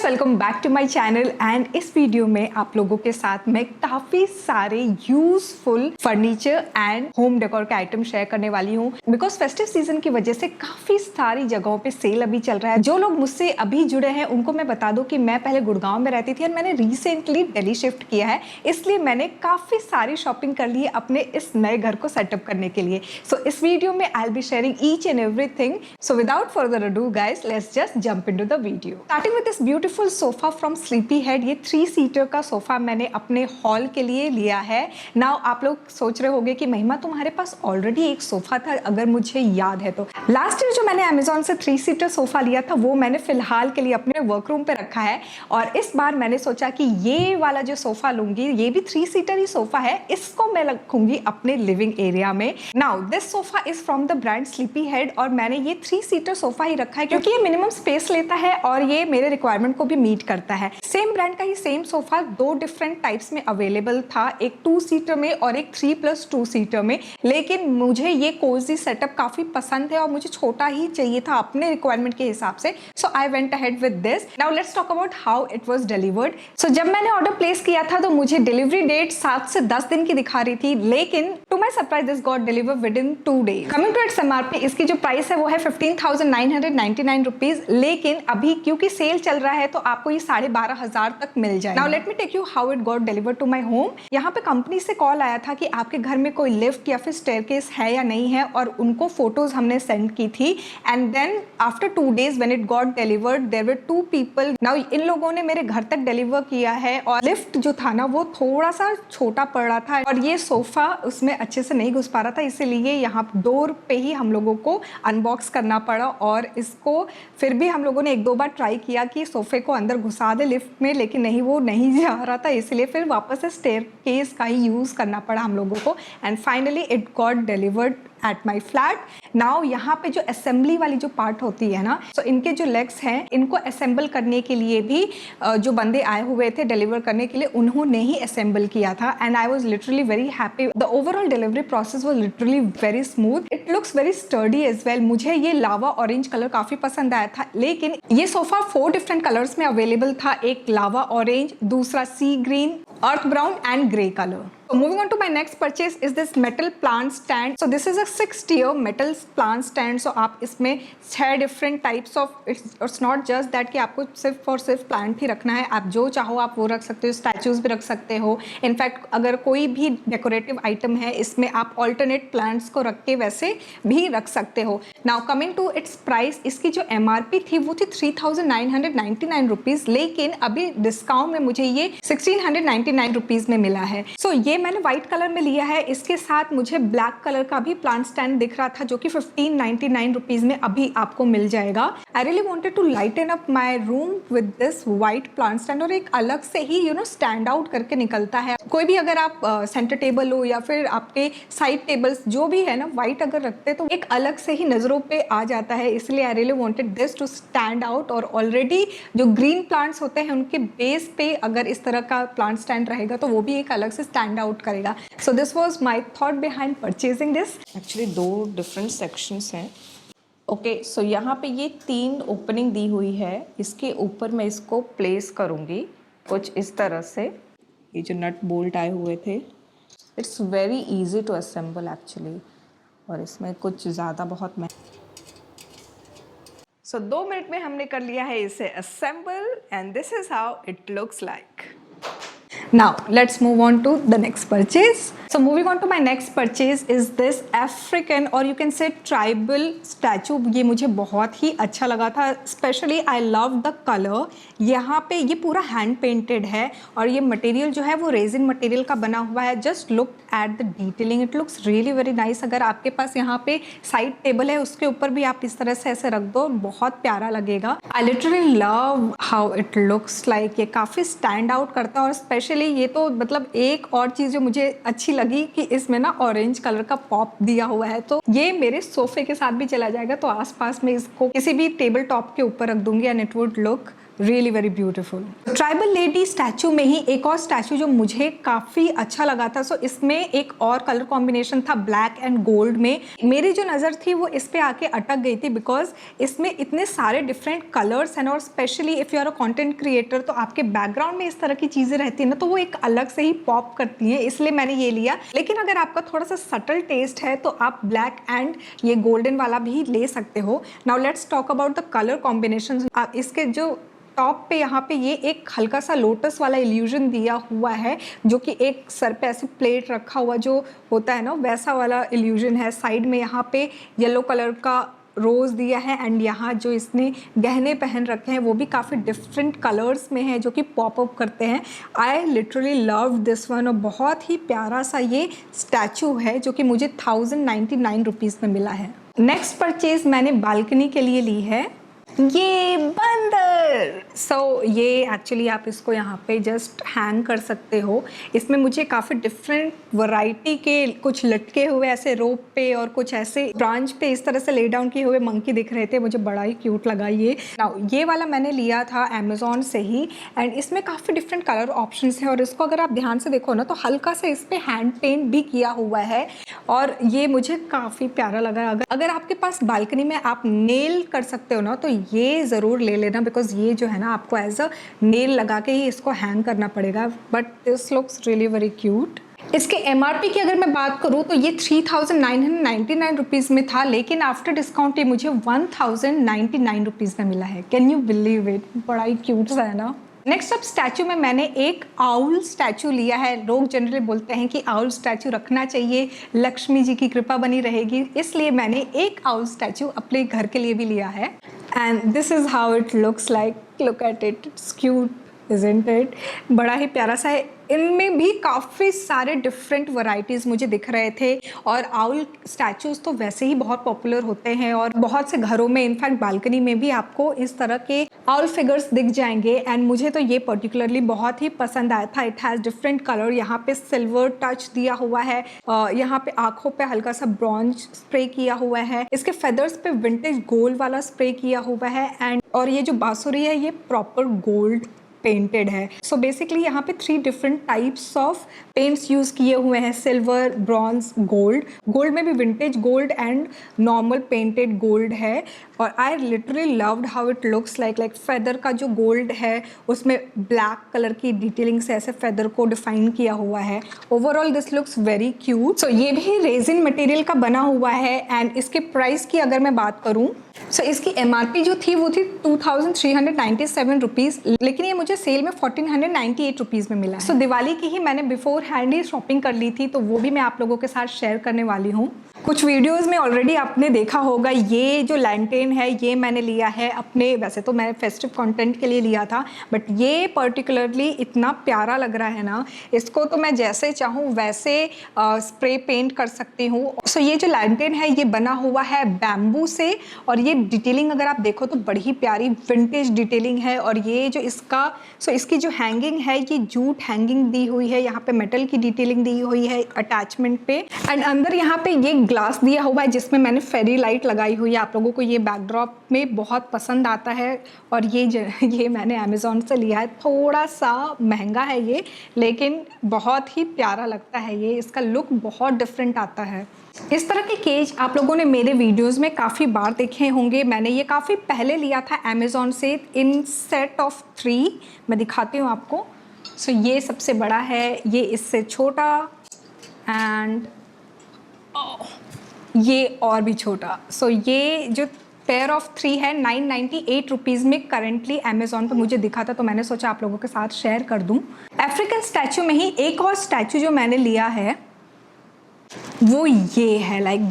Welcome back to my channel and इस video में आप लोगों के साथ मैं काफी सारे useful furniture and home decor के आइटम शेयर करने वाली हूँ बिकॉज फेस्टिव सीजन की वजह से काफी सारी जगहों पे सेल अभी चल रहा है। जो लोग मुझसे अभी जुड़े हैं उनको मैं बता दूं कि मैं पहले गुड़गांव में रहती थी और मैंने रिसेंटली दिल्ली शिफ्ट किया है, इसलिए मैंने काफी सारी शॉपिंग कर ली है अपने इस नए घर को सेटअप करने के लिए। सो इस वीडियो में I will be sharing each and everything. So without further ado guys, let's just jump into the video. Starting with this beautiful sofa from sleepy head. ये 3 सीटर का सोफा मैंने अपने हॉल के लिए लिया है। नाउ आप लोग सोच रहे होंगे कि महिमा तुम्हारे पास ऑलरेडी एक सोफा था, अगर मुझे याद है तो। लास्ट ईयर जो मैंने अमेजोन से 3 सीटर सोफा लिया था वो मैंने फिलहाल के लिए अपने वर्क रूम पे रखा है और इस बार मैंने सोचा कि ये वाला जो सोफा लूंगी, ये भी 3 सीटर ही सोफा है, इसको मैं रखूंगी अपने लिविंग एरिया में। Now this sofa is from the brand sleepy head और मैंने ये 3 सीटर सोफा ही रखा है क्योंकि ये मिनिमम स्पेस लेता है और ये मेरे रिक्वायरमेंट को भी मीट करता है। सेम ब्रांड का ही सेम सोफा 2 डिफरेंट टाइप्स में अवेलेबल था, एक 2 सीटर में और एक 3+2 सीटर में, लेकिन मुझे ये कोजी सेटअप काफी पसंद है और मुझे छोटा ही चाहिए था अपने रिक्वायरमेंट के हिसाब से। So I went ahead with this. Now let's talk about how it was delivered. सो जब मैंने ऑर्डर प्लेस किया था तो मुझे डिलीवरी डेट 7 से 10 दिन की दिखा रही थी, लेकिन to my surprise this got deliver within 2 days. Coming to its MRP, इसकी जो प्राइस है वो है 15,999 रुपीज, लेकिन अभी क्योंकि सेल चल रहा है तो आपको ये 12,500 तक मिल जाएगा। Now let me take you how it got deliver to my home. यहाँ पे कंपनी से कॉल आया था कि आपके घर में कोई लिफ्ट या फिर स्टेयरकेस है या नहीं है और उनको फोटोज हमने सेंड की थी and then after 2 days when it got delivered there were 2 people. Now इन लोगों ने मेरे घर तक डिलीवर किया है और लिफ्ट जो था ना वो थोड़ा सा छोटा पड़ रहा था और ये सोफा उसमें अच्छे से नहीं घुस पा रहा था, इसीलिए यहाँ डोर पे ही हम लोगों को अनबॉक्स करना पड़ा और इसको फिर भी हम लोगों ने 1-2 बार ट्राई किया कि सोफे को अंदर घुसा दे लिफ्ट में, लेकिन नहीं, वो नहीं जा रहा था, इसलिए फिर वापस से स्टेयरकेस का ही यूज करना पड़ा हम लोगों को and finally it got delivered at my flat. Now यहाँ पे जो असेंबली वाली जो पार्ट होती है ना, तो इनके जो लेग्स हैं इनको असेंबल करने के लिए भी जो बंदे आए हुए थे डिलीवर करने के लिए उन्होंने ही असेंबल किया था and I was literally very happy. The overall delivery process was literally very smooth. It looks very sturdy as well. मुझे ये लावा ऑरेंज कलर काफी पसंद आया था, लेकिन ये सोफा 4 डिफरेंट कलर्स में अवेलेबल था। एक लावा ऑरेंज, दूसरा sea green, earth brown and grey colour. So moving on to my next purchase is this metal plant stand. So this is a 6-tier metal plant stand. So आप इसमें 6 different types of, it's not just that कि आपको सिर्फ और सिर्फ plant ही रखना है, आप जो चाहो आप वो रख सकते हो, स्टैचूज भी रख सकते हो। इनफैक्ट अगर कोई भी डेकोरेटिव आइटम है इसमें आप ऑल्टरनेट प्लांट्स को रख के वैसे भी रख सकते हो। Now coming to its price, इसकी जो MRP थी वो थी 3,999 रुपीज़, लेकिन अभी डिस्काउंट में मुझे ये 1,699 रुपीज़ में मिला है। सो ये मैंने व्हाइट कलर में लिया है, इसके साथ मुझे ब्लैक कलर का भी प्लांट स्टैंड दिख रहा था जो कि 1599 रुपीज में अभी आपको मिल जाएगा। I really wanted to lighten up my room with this white plant stand और एक अलग से ही स्टैंड आउट करके निकलता है। कोई भी अगर आप सेंटर टेबल हो या फिर आपके साइड टेबल्स जो भी है ना, व्हाइट अगर रखते तो एक अलग से ही नजरों पे आ जाता है, इसलिए I really wanted this to stand out. और ऑलरेडी जो ग्रीन प्लांट्स होते हैं उनके बेस पे अगर इस तरह का प्लांट स्टैंड रहेगा तो वो भी एक अलग से स्टैंड आउट करेगा। So this was my thought behind purchasing this. Actually 2 different sections हैं। ओके, सो यहाँ पे ये 3 ओपनिंग दी हुई है, इसके ऊपर मैं इसको प्लेस करूँगी कुछ इस तरह से। ये जो नट बोल्ट आए हुए थे, it's very easy to assemble actually, और इसमें कुछ ज़्यादा बहुत So 2 मिनट में हमने कर लिया है इसे assemble and this is how it looks like. Now let's move on to the next purchase. So moving on to my next purchase is this African or you can say tribal statue. ये मुझे बहुत ही अच्छा लगा था, specially I love the colour. यहाँ पे ये पूरा हैंड पेंटेड है और ये मटेरियल जो है वो रेजिन मटेरियल का बना हुआ है। Just look at the detailing, it looks really very nice. अगर आपके पास यहाँ पे साइड टेबल है उसके ऊपर भी आप इस तरह से ऐसे रख दो, बहुत प्यारा लगेगा। I literally love how it looks like. ये काफ़ी स्टैंड आउट करता है और स्पेशली ये तो मतलब एक और चीज़ जो मुझे अच्छी लगी कि इसमें ना ऑरेंज कलर का पॉप दिया हुआ है, तो ये मेरे सोफे के साथ भी चला जाएगा, तो आसपास में इसको किसी भी टेबल टॉप के ऊपर रख दूंगी and it would look really very beautiful. Tribal lady statue में ही एक और स्टैचू जो मुझे काफ़ी अच्छा लगा था, सो इसमें एक और कलर कॉम्बिनेशन था ब्लैक एंड गोल्ड में। मेरी जो नज़र थी वो इस पे आके अटक गई थी बिकॉज इसमें इतने सारे डिफरेंट कलर्स हैं और specially if you are a content creator तो आपके बैकग्राउंड में इस तरह की चीज़ें रहती हैं ना, तो वो एक अलग से ही पॉप करती हैं, इसलिए मैंने ये लिया। लेकिन अगर आपका थोड़ा सा सटल टेस्ट है तो आप ब्लैक एंड ये गोल्डन वाला भी ले सकते हो। Now let's talk about the colour combination. इसके जो टॉप पे यहाँ पे ये एक हल्का सा लोटस वाला इल्यूजन दिया हुआ है, जो कि एक सर पे ऐसे प्लेट रखा हुआ जो होता है ना, वैसा वाला इल्यूजन है। साइड में यहाँ पे येलो कलर का रोज़ दिया है एंड यहाँ जो इसने गहने पहन रखे हैं वो भी काफ़ी डिफरेंट कलर्स में है जो कि पॉप अप करते हैं। I literally love this one और बहुत ही प्यारा सा ये स्टैचू है जो कि मुझे 1099 रुपीज़ में मिला है। नेक्स्ट परचेज मैंने बालकनी के लिए ली है ये बंदर। ये एक्चुअली आप इसको यहाँ पे जस्ट हैंग कर सकते हो। इसमें मुझे काफ़ी डिफरेंट वैरायटी के कुछ लटके हुए ऐसे रोप पे और कुछ ऐसे ब्रांच पे इस तरह से ले डाउन किए हुए मंकी दिख रहे थे, मुझे बड़ा ही क्यूट लगा ये। ये वाला मैंने लिया था अमेज़ॉन से ही एंड इसमें काफ़ी डिफरेंट कलर ऑप्शंस हैं और इसको अगर आप ध्यान से देखो ना तो हल्का सा इस पर हैंड पेंट भी किया हुआ है और ये मुझे काफ़ी प्यारा लगा। अगर आपके पास बालकनी में आप नेल कर सकते हो ना तो ये ज़रूर ले लेना बिकॉज ये जो है ना आपको एज अ नेल लगा के ही इसको हैंग करना पड़ेगा, but this looks really very cute. इसके MRP की अगर मैं बात करूँ तो ये 3999 रुपीज़ में था, लेकिन आफ्टर डिस्काउंट ये मुझे 1099 रुपीज़ में मिला है। Can you believe it? बड़ा ही क्यूट सा है ना। नेक्स्ट अब स्टैचू में मैंने एक आउल स्टैचू लिया है। लोग जनरली बोलते हैं कि आउल स्टैचू रखना चाहिए, लक्ष्मी जी की कृपा बनी रहेगी, इसलिए मैंने एक आउल स्टैचू अपने घर के लिए भी लिया है and this is how it looks like. Look at it, it's cute isn't it? बड़ा ही प्यारा सा है। इनमें भी काफ़ी सारे डिफरेंट वैरायटीज़ मुझे दिख रहे थे और आउल स्टैचूज़ तो वैसे ही बहुत पॉपुलर होते हैं और बहुत से घरों में इनफैक्ट बालकनी में भी आपको इस तरह के आउल फिगर्स दिख जाएंगे एंड मुझे तो ये पर्टिकुलरली बहुत ही पसंद आया था। इट हैज़ डिफरेंट कलर, यहाँ पे सिल्वर टच दिया हुआ है, यहाँ पे आँखों पे हल्का सा ब्रॉन्ज स्प्रे किया हुआ है, इसके फेदर्स पे विंटेज गोल्ड वाला स्प्रे किया हुआ है एंड और ये जो बांसुरी है ये प्रॉपर गोल्ड पेंटेड है। सो बेसिकली यहाँ पे 3 different types of paints use किए हुए हैं, सिल्वर, ब्रॉन्ज, गोल्ड। गोल्ड में भी vintage gold and normal painted gold है और I literally loved how it looks like feather का जो गोल्ड है उसमें ब्लैक कलर की डिटेलिंग से ऐसे फेदर को डिफाइन किया हुआ है। Overall this looks very cute. So ये भी रेजिन मटेरियल का बना हुआ है एंड इसके प्राइस की अगर मैं बात करूँ सो इसकी MRP जो थी वो थी 2397 रुपीज़, लेकिन ये मुझे सेल में 1498 रुपीज़ में मिला है। सो दिवाली की ही मैंने बिफोर हैंड ही शॉपिंग कर ली थी, तो वो भी मैं आप लोगों के साथ शेयर करने वाली हूँ। कुछ वीडियोस में ऑलरेडी आपने देखा होगा, ये जो लैंटेन है ये मैंने लिया है अपने, वैसे तो मैं फेस्टिव कंटेंट के लिए लिया था बट ये पर्टिकुलरली इतना प्यारा लग रहा है ना, इसको तो मैं जैसे चाहूँ वैसे स्प्रे पेंट कर सकती हूँ। सो ये जो लैंटेन है ये बना हुआ है बैम्बू से और ये डिटेलिंग अगर आप देखो तो बड़ी ही प्यारी विंटेज डिटेलिंग है और ये जो इसकी जो हैंगिंग है ये जूट हैंगिंग दी हुई है, यहाँ पे मेटल की डिटेलिंग दी हुई है अटैचमेंट पे एंड अंदर यहाँ पे ये ग्लास दिया हुआ है जिसमें मैंने फेरी लाइट लगाई हुई है। आप लोगों को ये बैकड्रॉप में बहुत पसंद आता है और ये मैंने अमेज़ॉन से लिया है। थोड़ा सा महंगा है ये लेकिन बहुत ही प्यारा लगता है ये, इसका लुक बहुत डिफरेंट आता है। इस तरह के केज आप लोगों ने मेरे वीडियोस में काफ़ी बार देखे होंगे। मैंने ये काफ़ी पहले लिया था अमेज़ॉन से इन सेट ऑफ 3। मैं दिखाती हूँ आपको। सो ये सबसे बड़ा है, ये इससे छोटा एंड ये और भी छोटा। सो ये जो पेयर ऑफ 3 है 998 रुपीज़ में करंटली अमेज़ॉन पे मुझे दिखा था, तो मैंने सोचा आप लोगों के साथ शेयर कर दूँ। अफ्रीकन स्टैचू में ही एक और स्टैचू जो मैंने लिया है वो ये है। Like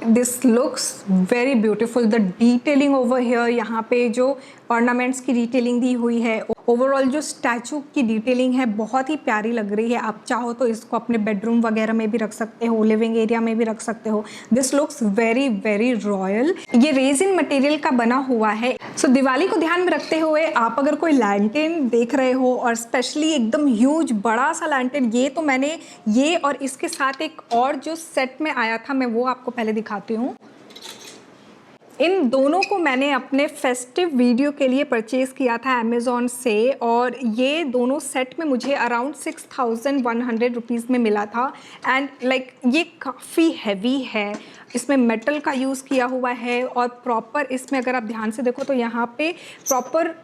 this looks very beautiful. The detailing over here, यहाँ पे जो ऑर्नामेंट्स की डिटेलिंग दी हुई है, ओवरऑल जो स्टैचू की डिटेलिंग है बहुत ही प्यारी लग रही है। आप चाहो तो इसको अपने बेडरूम वगैरह में भी रख सकते हो, लिविंग एरिया में भी रख सकते हो। This looks very very royal. ये रेजिन मटेरियल का बना हुआ है। सो दिवाली को ध्यान में रखते हुए आप अगर कोई लैंटेन देख रहे हो और स्पेशली एकदम ह्यूज बड़ा सा लैंटेन, ये तो मैंने ये और इसके साथ एक और जो सेट में आया था मैं वो आपको पहले दिखाती हूँ। इन दोनों को मैंने अपने फेस्टिव वीडियो के लिए परचेज़ किया था अमेज़ॉन से, और ये दोनों सेट में मुझे अराउंड 6100 रुपीज़ में मिला था। एंड लाइक ये काफ़ी हैवी है, इसमें मेटल का यूज़ किया हुआ है, और प्रॉपर इसमें अगर आप ध्यान से देखो तो यहाँ पे प्रॉपर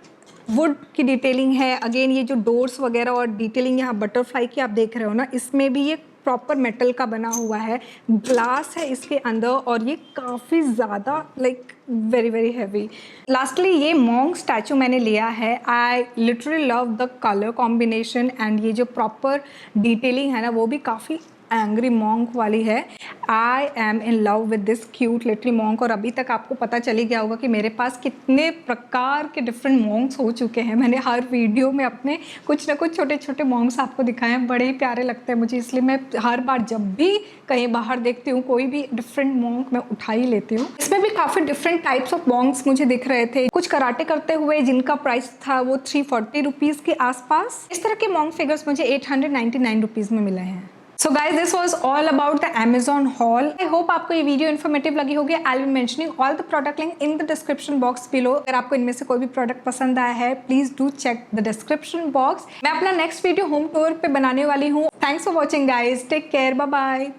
वुड की डिटेलिंग है। अगेन ये जो डोर्स वगैरह और डिटेलिंग यहाँ बटरफ्लाई की आप देख रहे हो ना, इसमें भी ये प्रॉपर मेटल का बना हुआ है, ग्लास है इसके अंदर, और ये काफ़ी ज़्यादा like very very heavy. Lastly ये मॉन्क स्टैचू मैंने लिया है। I literally love the colour combination, and ये जो प्रॉपर डिटेलिंग है ना वो भी काफ़ी एंग्री मॉन्क वाली है। I am in love with this cute little monk. और अभी तक आपको पता चली गया होगा कि मेरे पास कितने प्रकार के डिफरेंट मॉन्क्स हो चुके हैं। मैंने हर वीडियो में अपने कुछ ना कुछ छोटे छोटे मॉन्क्स आपको दिखाए हैं, बड़े ही प्यारे लगते हैं मुझे, इसलिए मैं हर बार जब भी कहीं बाहर देखती हूँ कोई भी डिफरेंट मॉन्क मैं उठा ही लेती हूँ। इसमें भी काफ़ी डिफरेंट टाइप्स ऑफ मॉन्क्स मुझे दिख रहे थे, कुछ कराटे करते हुए जिनका प्राइस था वो 340 रुपीज़ के आसपास। इस तरह के मॉन्क फिगर्स मुझे 899 रुपीज़ में मिले हैं। So guys, this was all about the Amazon haul. I hope आपको ये वीडियो इन्फॉर्मेटिव लगी होगी। I'll be mentioning all the product link in the description box below. अगर आपको इनमें से कोई भी प्रोडक्ट पसंद आया है, please do check the description box. मैं अपना नेक्स्ट वीडियो होम टूर पे बनाने वाली हूँ। Thanks for watching guys, take care, bye bye.